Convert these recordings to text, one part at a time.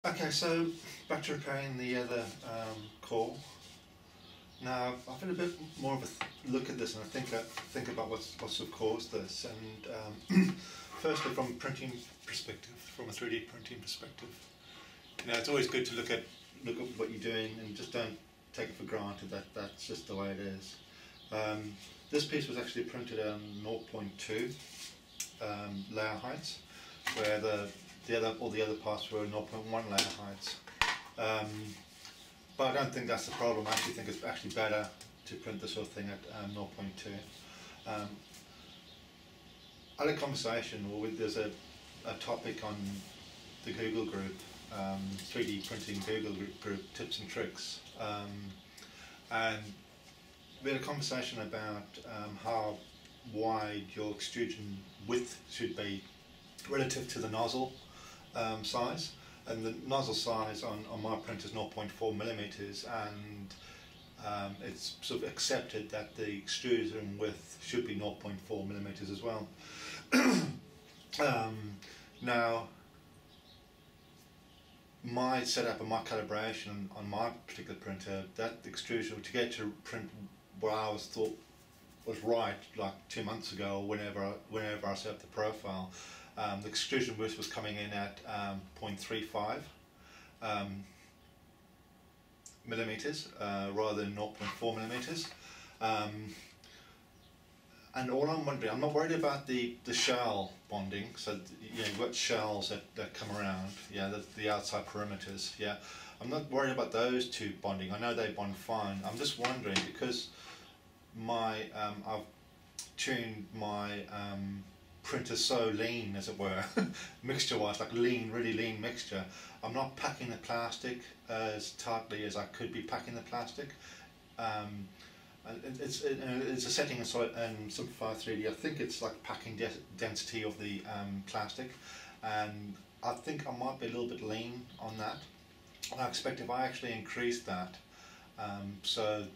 Okay, so back to repairing the other core. Now I've had a bit more of a look at this, and I think about what's sort of caused this. And firstly, from a printing perspective, from a 3D printing perspective, it's always good to look at what you're doing and just don't take it for granted that that's just the way it is. This piece was actually printed on 0.2 layer heights, where all the other parts were 0.1 layer heights. But I don't think that's the problem. I actually think it's actually better to print this sort of thing at 0.2. I had a conversation, or there's a topic on the Google group, 3D printing Google group tips and tricks, and we had a conversation about how wide your extrusion width should be relative to the nozzle size. And the nozzle size on my print is 0.4 millimeters, and it's sort of accepted that the extrusion width should be 0.4 millimeters as well. Now, my setup and my calibration on my particular printer, that extrusion to get to print what I thought was right, like 2 months ago, or whenever I set up the profile, the extrusion width was coming in at 0.35 millimeters rather than 0.4 millimeters. And all I'm wondering, I'm not worried about the shell bonding. So you've got shells that come around, the outside perimeters. I'm not worried about those two bonding. I know they bond fine. I'm just wondering, because I've tuned my printer so lean, as it were, mixture-wise, like really lean mixture. I'm not packing the plastic as tightly as I could be packing the plastic. It's a setting in Simplify 3D. I think it's like packing density of the plastic, and I think I might be a little bit lean on that. I expect if I actually increase that, so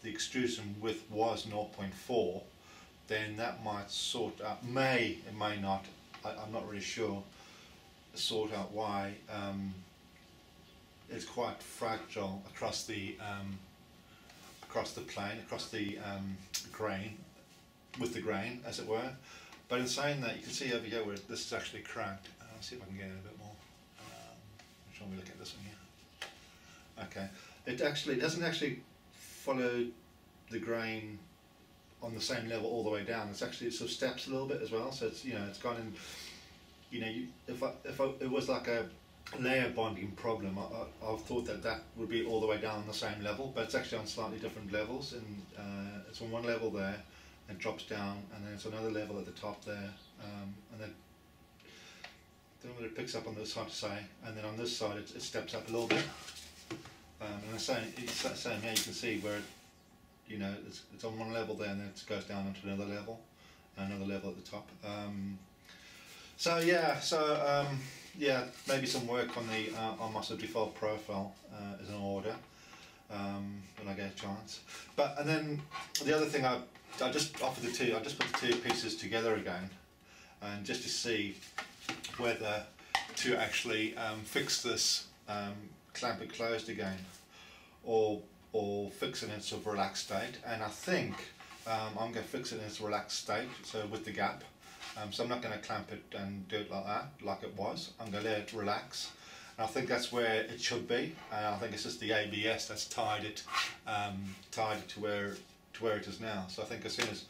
the extrusion width was 0.4, then that might sort out, it may not, I'm not really sure, sort out why it's quite fragile across the plane, across the grain, with the grain, as it were. But in saying that, you can see over here where this is actually cracked. Let's see if I can get it a bit more. Which one we look at this one here? Okay, it doesn't actually follow the grain on the same level all the way down. It's actually, it sort of steps a little bit as well. So it's it's gone in. If it was like a layer bonding problem, I've thought that would be all the way down on the same level, but it's actually on slightly different levels. And it's on one level there, and drops down, and then it's another level at the top there, and then I don't know whether it picks up on this, hard to say. And then on this side, it steps up a little bit. And it's saying here, you can see where it's on one level there, and then it goes down onto another level at the top. Maybe some work on the on my sort of default profile is in order when I get a chance. And then the other thing, I just put the two pieces together again, and just to see whether to actually fix this, clamp it closed again, or fix it in sort of relaxed state. And I think I'm going to fix it in its relaxed state, so with the gap. So I'm not going to clamp it and do it like that, like it was. I'm going to let it relax. And I think that's where it should be. I think it's just the ABS that's tied it to where it is now. So I think as soon as,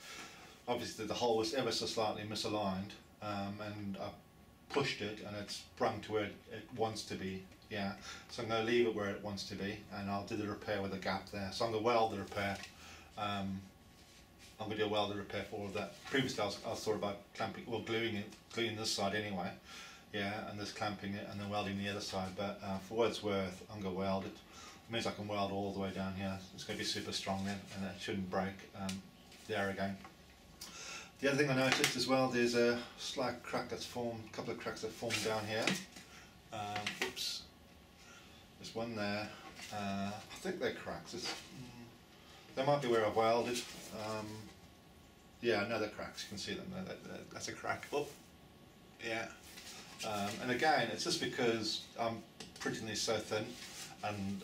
obviously the hole was ever so slightly misaligned, and I pushed it and it's sprung to where it wants to be. So I'm going to leave it where it wants to be, and I'll do the repair with a gap there. So I'm going to weld the repair. I'm going to do a welded repair for all of that. Previously I was thought about clamping, well, gluing this side anyway, and just clamping it and then welding the other side. But for what it's worth, I'm going to weld it. It means I can weld all the way down here. It's going to be super strong then, and it shouldn't break there again. The other thing I noticed as well, there's a slight crack that's formed, a couple of cracks that formed down here. Oops. There's one there. I think they're cracks. They might be where I've welded. No, they're cracks. You can see them. That's a crack. Oh, yeah. And again, it's just because I'm printing these so thin and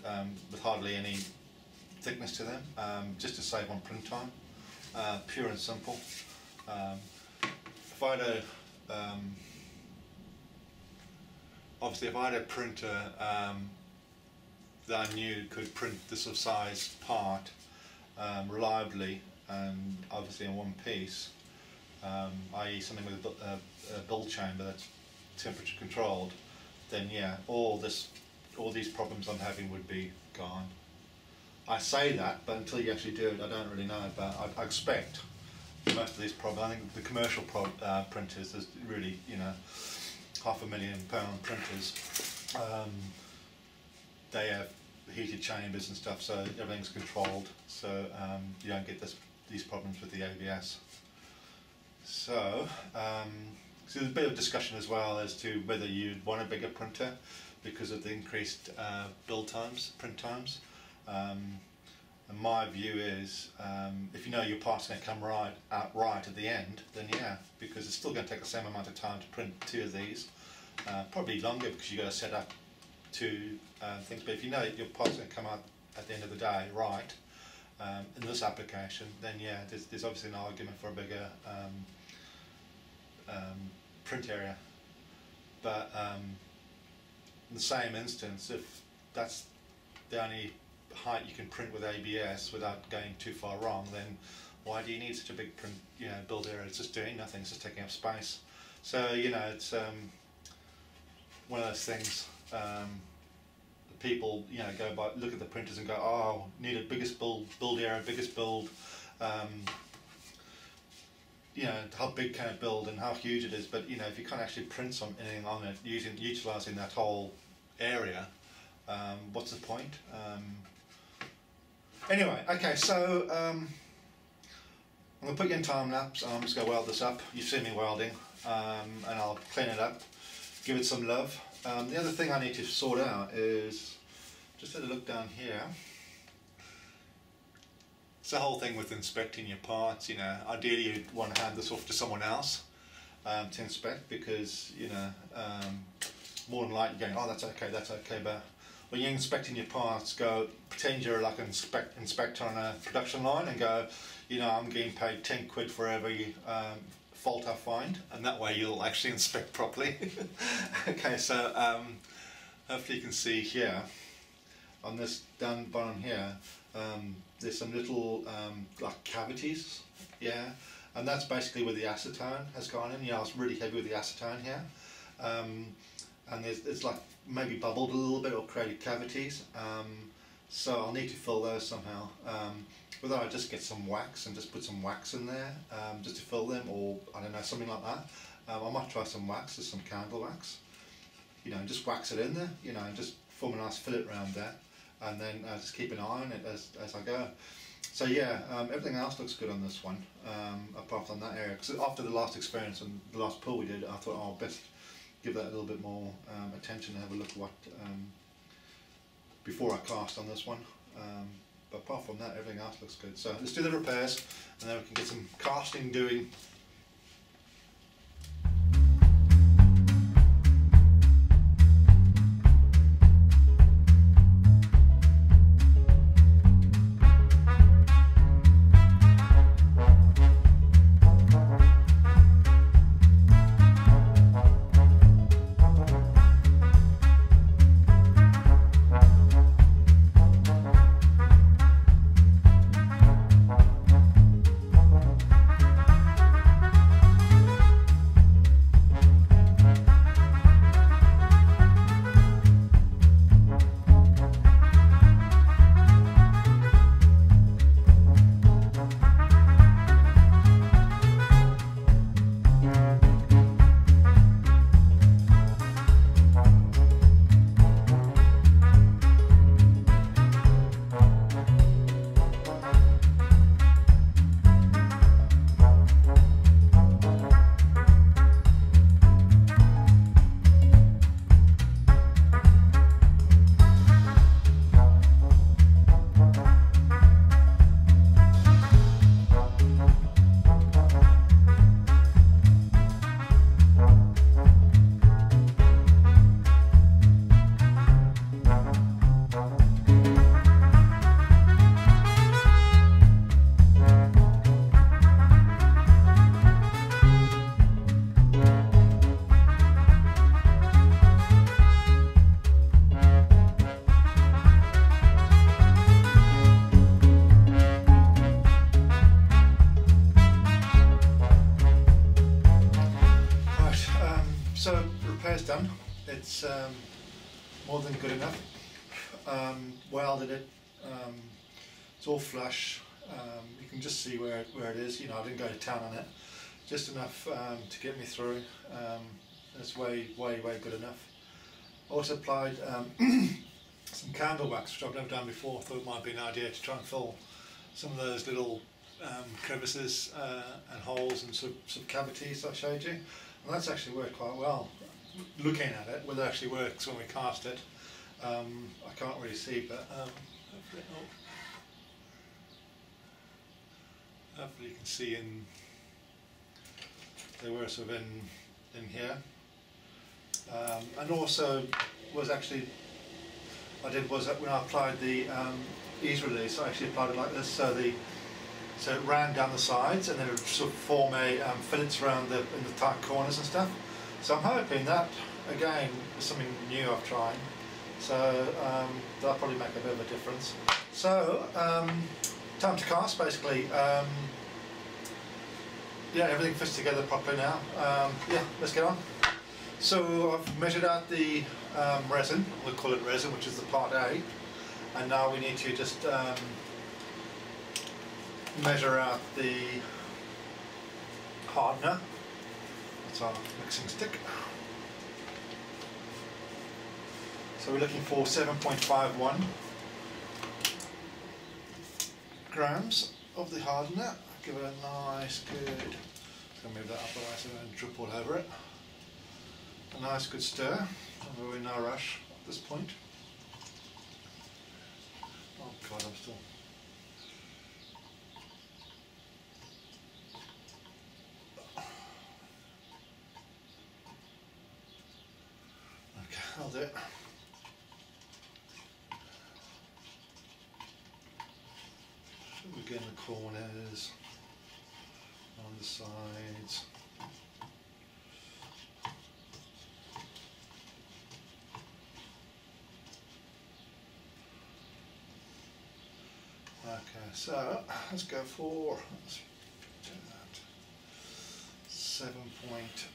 with hardly any thickness to them, just to save on print time, pure and simple. If I had a obviously if I had a printer that I knew could print this sort of size part reliably and obviously in one piece, i.e. something with a build chamber that's temperature controlled, then yeah, all these problems I'm having would be gone. I say that, but until you actually do it, I don't really know. But I expect most of these problems. I think the commercial printers, there's really, you know, £500,000 printers. They have heated chambers and stuff, so everything's controlled. So you don't get these problems with the ABS. So there's a bit of discussion as well as to whether you'd want a bigger printer because of the increased print times. And my view is, if you know your part's going to come right at the end, then yeah, because it's still going to take the same amount of time to print 2 of these, probably longer because you've got to set up 2 things. But if you know your part's going to come out at the end of the day right, in this application, then yeah, there's obviously an argument for a bigger print area. But in the same instance, if that's the only height you can print with ABS without going too far wrong, then why do you need such a big print, build area? It's just doing nothing, it's just taking up space. So it's one of those things. People go by, look at the printers and go, oh, need a biggest build area, biggest build. How big can it build and how huge it is, but if you can't actually print anything on it utilising that whole area, what's the point? Anyway, okay, so I'm going to put you in time lapse and I'm just going to weld this up. You've seen me welding, and I'll clean it up, give it some love. The other thing I need to sort out is, just had a look down here. It's the whole thing with inspecting your parts. Ideally you'd want to hand this off to someone else to inspect, because more than likely you're going, oh, that's okay, but when you're inspecting your parts, pretend you're like an inspector on a production line and go, I'm getting paid 10 quid for every fault I find, and that way you'll actually inspect properly. Okay, so hopefully you can see here on this down bottom here, there's some little like cavities, and that's basically where the acetone has gone in. It's really heavy with the acetone here, and it's like maybe bubbled a little bit or created cavities, so I'll need to fill those somehow. Whether I just get some wax and just put some wax in there just to fill them, or I don't know, something like that. I might try some wax, there's some candle wax, just wax it in there, and just form a nice fillet around there, and then just keep an eye on it as I go. So yeah, everything else looks good on this one, apart from that area, because after the last experience and the last pull we did, I thought, oh, best give that a little bit more attention and have a look at what before I cast on this one. But apart from that, everything else looks good. So let's do the repairs and then we can get some casting doing. so repair's done. It's more than good enough. Welded it. It's all flush. You can just see where it is. You know, I didn't go to town on it. Just enough to get me through. It's way good enough. Also applied some candle wax, which I've never done before. Thought it might be an idea to try and fill some of those little crevices and holes and sort of cavities I showed you. And that's actually worked quite well. Looking at it, whether it actually works when we cast it, I can't really see, but hopefully you can see they were sort of in here. And also was actually, when I applied the ease release, I actually applied it like this, so it ran down the sides and then it would sort of form a fillets around in the tight corners and stuff. So I'm hoping that, again, is something new I've tried. So that'll probably make a bit of a difference. So, time to cast basically. Yeah, everything fits together properly now. Yeah, let's get on. So I've measured out the resin, we'll call it resin, which is the part A. And now we need to just measure out the hardener. That's our mixing stick. So we're looking for 7.51 grams of the hardener. Give it a nice good, I'm going to move that up away so I don't drip all over it. A nice good stir, we're in no rush at this point. Oh God, I'm still... Okay, I'll do it. Again, the corners, on the sides. Okay, so let's go for, let's do that, 7 point,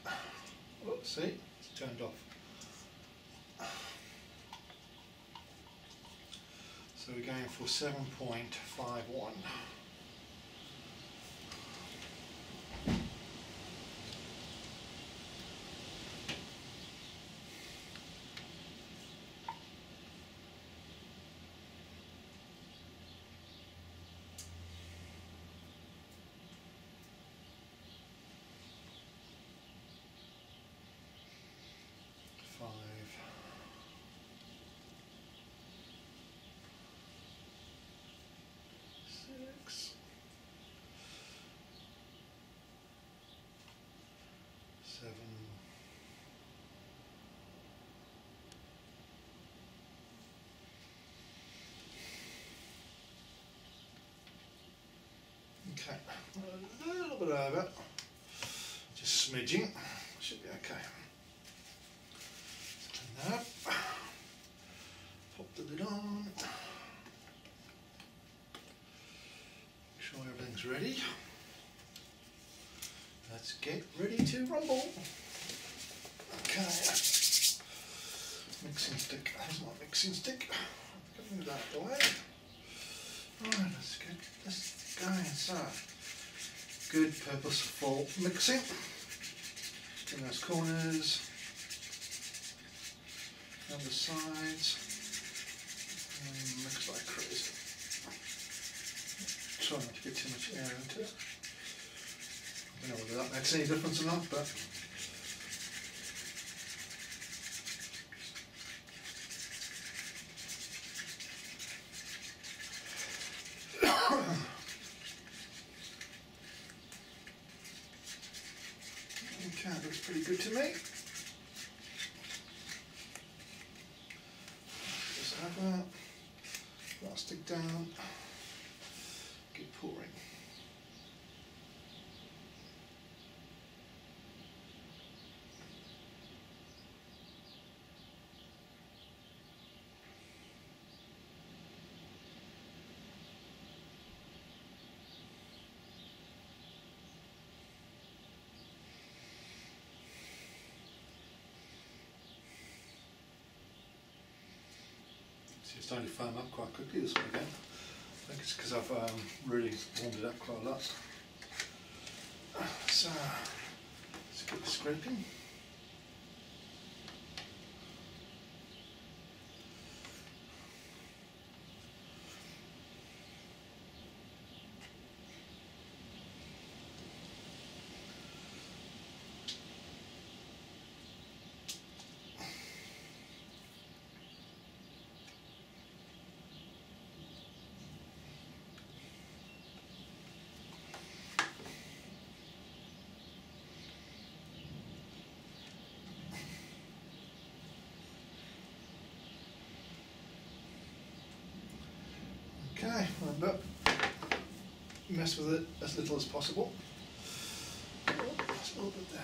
oops, see, it's turned off. So we're going for 7.51. Okay, a little bit over, just smidging, should be okay. Turn that up, pop the lid on, make sure everything's ready. Let's get ready to rumble. Okay, mixing stick, here's my mixing stick, move that out the way. Right, let's get this going. So, good purposeful mixing in those corners, and the sides, and mix like crazy. Try not to get too much air into it. I don't know whether that makes any difference or not, but okay, looks pretty good to me. Just have that plastic down, keep pouring. It's starting to foam up quite quickly this one again. I think it's because I've really warmed it up quite a lot. So let's get the scraping. Okay, remember, mess with it as little as possible. Oh, that's a little bit there.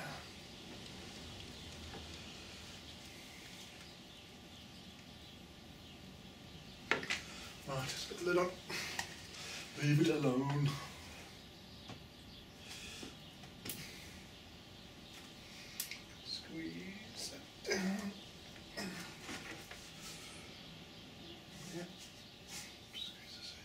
Right, let's put the lid on. Leave it alone. Squeeze that down. Yep. Squeeze this in.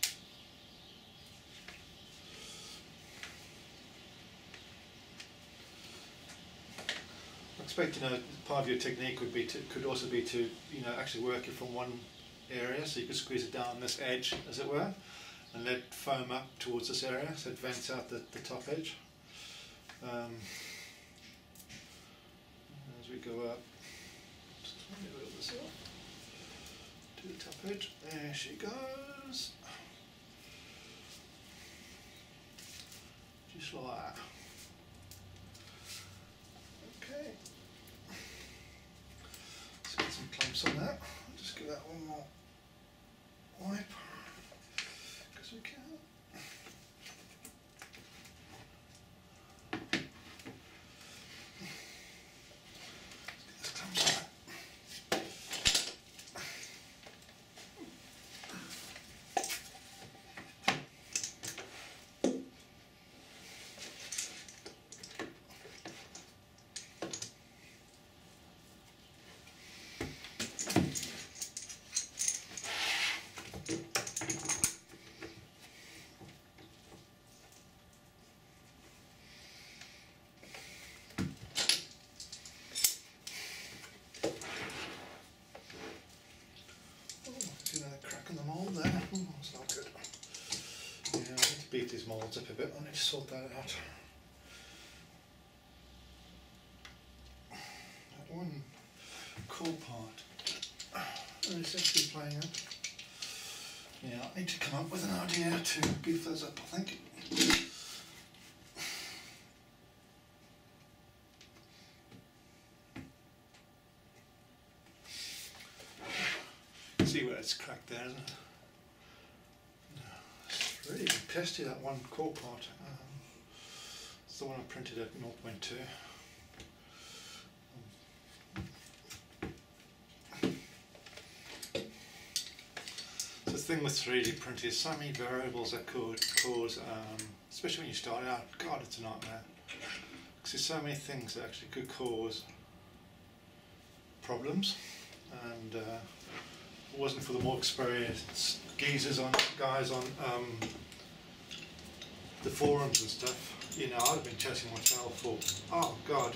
I expect, part of your technique would be could also be to, actually work it from one area, so you could squeeze it down this edge, as it were, and let foam up towards this area, so it vents out the top edge. As we go up, just wiggle this up to the top edge. There she goes. Just like that. Okay. Let's get some clumps on that. I'll just give that one more wipe, because we can. Let's get this clumps on that. Crack in the mould there. Oh, that's not good. Yeah, I need to beat these moulds up a bit. I need to sort that out. That one core part really seems to be playing up. Yeah, I need to come up with an idea to beef those up, I think. See where it's cracked there, isn't it? No, it's really testy, that one core part. It's the one I printed at 0.2. So the thing with 3D printing is so many variables that could cause, especially when you start out, God, it's a nightmare. Because there's so many things that actually could cause problems, and if it wasn't for the more experienced guys on the forums and stuff, I'd have been chasing my tail for, oh God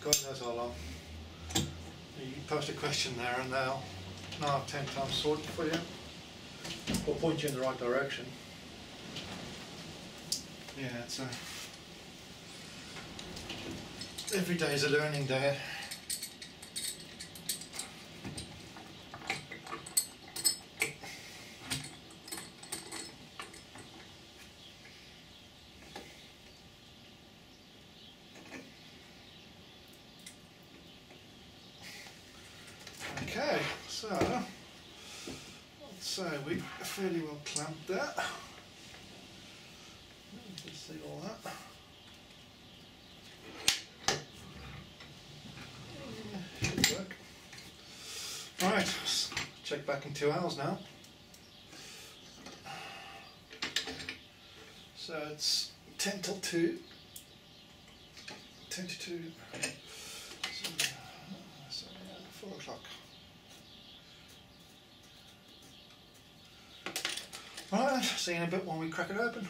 knows how long. You post a question there and they'll 10 times sort it for you, or point you in the right direction. Yeah, it's every day is a learning day. Okay, so I'd say we fairly well clamped that. Let's see all that. Should work. Alright, check back in 2 hours now. So it's 10 till 2. 10 to 2. So 4 o'clock. see you in a bit when we crack it open.